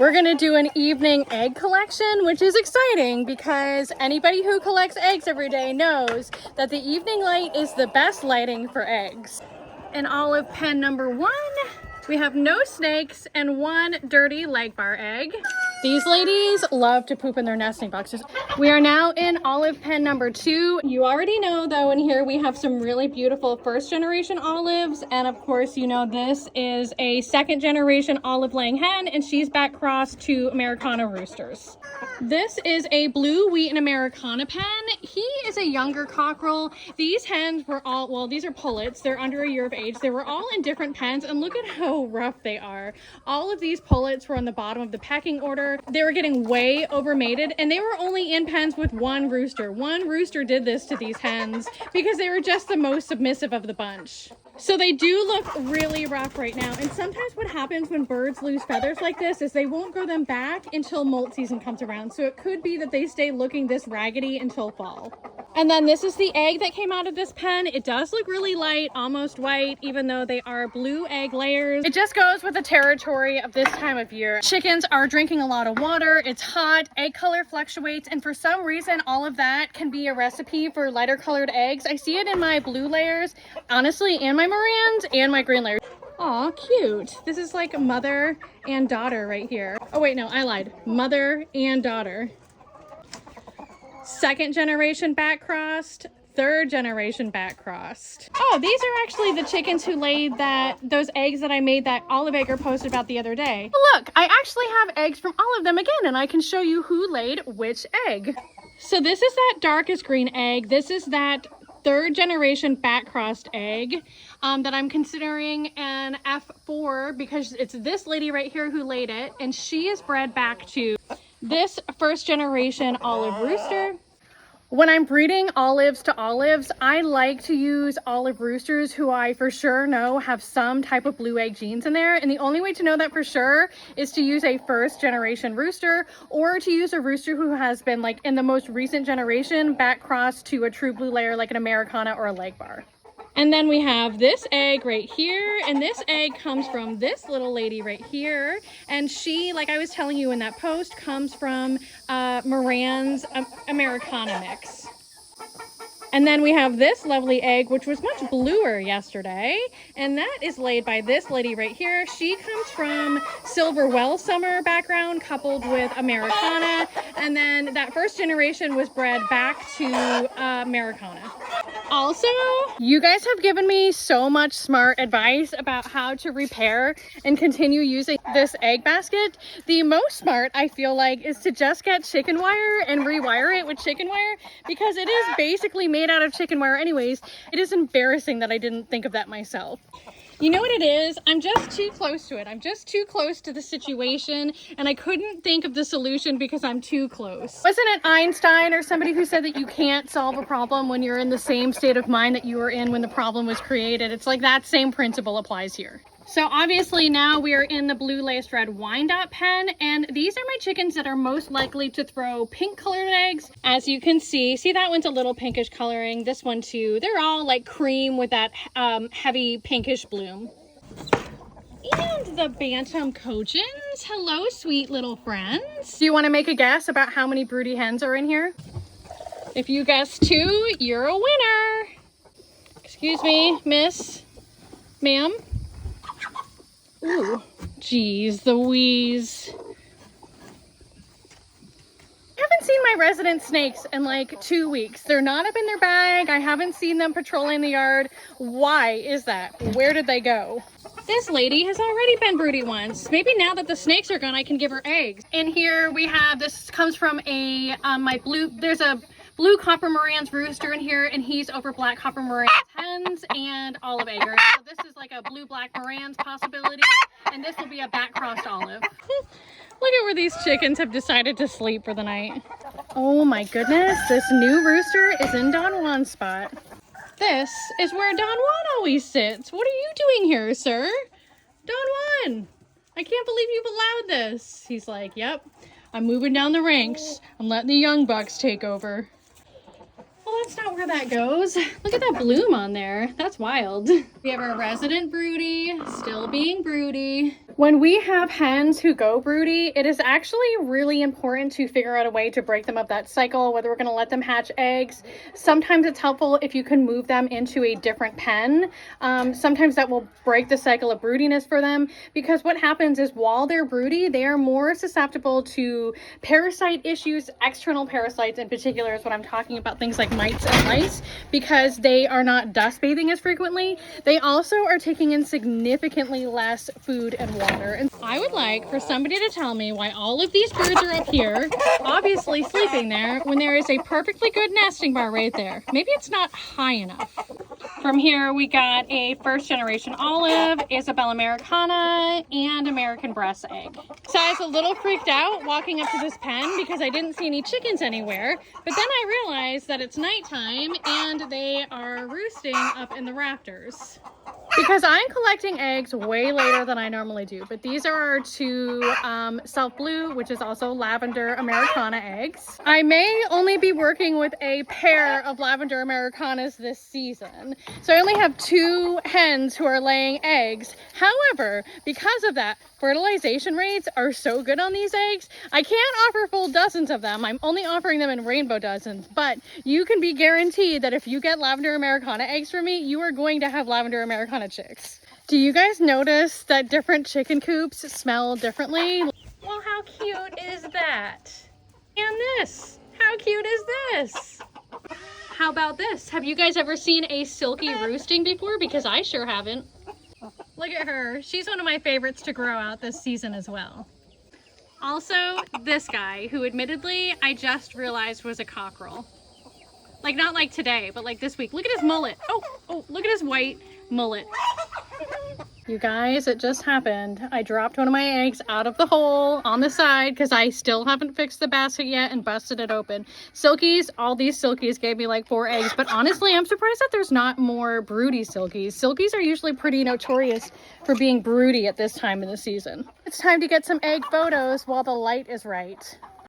We're gonna do an evening egg collection, which is exciting because anybody who collects eggs every day knows that the evening light is the best lighting for eggs. In olive pen number 1, we have no snakes and 1 dirty leg bar egg. These ladies love to poop in their nesting boxes. We are now in olive pen number 2. You already know though, in here we have some really beautiful first generation olives. And of course, you know, this is a second generation olive laying hen and she's back crossed to Americana roosters. This is a blue wheat and Americana pen. He is a younger cockerel. These hens were all, well, these are pullets. They're under a year of age. They were all in different pens and look at how rough they are. All of these pullets were on the bottom of the pecking order. They were getting way overmated and they were only in pens with 1 rooster. 1 rooster did this to these hens because they were just the most submissive of the bunch. So they do look really rough right now. And sometimes what happens when birds lose feathers like this is they won't grow them back until molt season comes around. So it could be that they stay looking this raggedy until fall. And then this is the egg that came out of this pen. It does look really light, almost white, even though they are blue egg layers. It just goes with the territory of this time of year. Chickens are drinking a lot of water. It's hot, egg color fluctuates, and for some reason, all of that can be a recipe for lighter colored eggs. I see it in my blue layers, honestly, and my Morans and my green layers. Aw, cute. This is like mother and daughter right here. Oh wait, no, I lied. Mother and daughter. Second generation back crossed, third generation back crossed. Oh, these are actually the chickens who laid those eggs that I made that olive egger posted about the other day. Look, I actually have eggs from all of them again, and I can show you who laid which egg. So this is that darkest green egg. This is that third generation back crossed egg that I'm considering an F4 because it's this lady right here who laid it, and she is bred back to this first generation olive rooster. When I'm breeding olives to olives, I like to use olive roosters who I for sure know have some type of blue egg genes in there. And the only way to know that for sure is to use a first generation rooster or to use a rooster who has been like in the most recent generation back crossed to a true blue layer like an Americana or a leg bar. And then we have this egg right here, and this egg comes from this little lady right here. And she, like I was telling you in that post, comes from Moran's Americana mix. And then we have this lovely egg, which was much bluer yesterday. And that is laid by this lady right here. She comes from Silver Well Summer background coupled with Americana. And then that first generation was bred back to Americana. Also, you guys have given me so much smart advice about how to repair and continue using this egg basket. The most smart, I feel like, is to just get chicken wire and rewire it with chicken wire because it is basically made out of chicken wire anyways. It is embarrassing that I didn't think of that myself. You know what it is? I'm just too close to it. I'm just too close to the situation and I couldn't think of the solution because I'm too close. Wasn't it Einstein or somebody who said that you can't solve a problem when you're in the same state of mind that you were in when the problem was created? It's like that same principle applies here. So obviously now we are in the blue laced red Wyandotte pen, and these are my chickens that are most likely to throw pink colored eggs. As you can see that one's a little pinkish coloring, this one too. They're all like cream with that heavy pinkish bloom. And the Bantam Cochins. Hello, sweet little friends. Do you want to make a guess about how many broody hens are in here? If you guess 2, you're a winner. Excuse me, miss, ma'am. Ooh, geez Louise. I haven't seen my resident snakes in like 2 weeks. They're not up in their bag. I haven't seen them patrolling the yard. Why is that? Where did they go? This lady has already been broody once. Maybe now that the snakes are gone, I can give her eggs. In here we have, this comes from a, there's a blue copper Moran's rooster in here, and he's over black copper Moran's hens and olive eggers. So this is like a blue black Moran's possibility, and this will be a back crossed olive. Look at where these chickens have decided to sleep for the night. Oh my goodness, this new rooster is in Don Juan's spot. This is where Don Juan always sits. What are you doing here, sir? Don Juan, I can't believe you've allowed this. He's like, yep, I'm moving down the ranks. I'm letting the young bucks take over. Well, that's not where that goes. Look at that bloom on there. That's wild. We have our resident broody, still being broody. When we have hens who go broody, it is actually really important to figure out a way to break them up that cycle, whether we're going to let them hatch eggs. Sometimes it's helpful if you can move them into a different pen. Sometimes that will break the cycle of broodiness for them, because what happens is while they're broody, they are more susceptible to parasite issues. External parasites in particular is what I'm talking about, things like mites and lice, because they are not dust bathing as frequently. They also are taking in significantly less food and water. And I would like for somebody to tell me why all of these birds are up here, obviously sleeping there, when there is a perfectly good nesting bar right there. Maybe it's not high enough. From here, we got a first generation olive, Isabel Americana, and American breast egg. So I was a little freaked out walking up to this pen because I didn't see any chickens anywhere. But then I realized that it's nighttime and they are roosting up in the rafters. Because I'm collecting eggs way later than I normally do, but these are our two Self Blue, which is also Lavender Americana eggs. I may only be working with a pair of Lavender Americanas this season, so I only have 2 hens who are laying eggs. However, because of that, fertilization rates are so good on these eggs. I can't offer full dozens of them. I'm only offering them in rainbow dozens, but you can be guaranteed that if you get Lavender Americana eggs from me, you are going to have Lavender Americana chicks. Do you guys notice that different chicken coops smell differently? Well, how cute is that? And this, how cute is this? How about this? Have you guys ever seen a silky roosting before? Because I sure haven't. Look at her. She's one of my favorites to grow out this season as well. Also, this guy, who admittedly I just realized was a cockerel. Like, not like today, but like this week. Look at his mullet. Oh, look at his white mullet. You guys, it just happened. I dropped one of my eggs out of the hole on the side because I still haven't fixed the basket yet and busted it open. Silkies, all these silkies gave me like 4 eggs, but honestly, I'm surprised that there's not more broody silkies. Silkies are usually pretty notorious for being broody at this time of the season. It's time to get some egg photos while the light is right.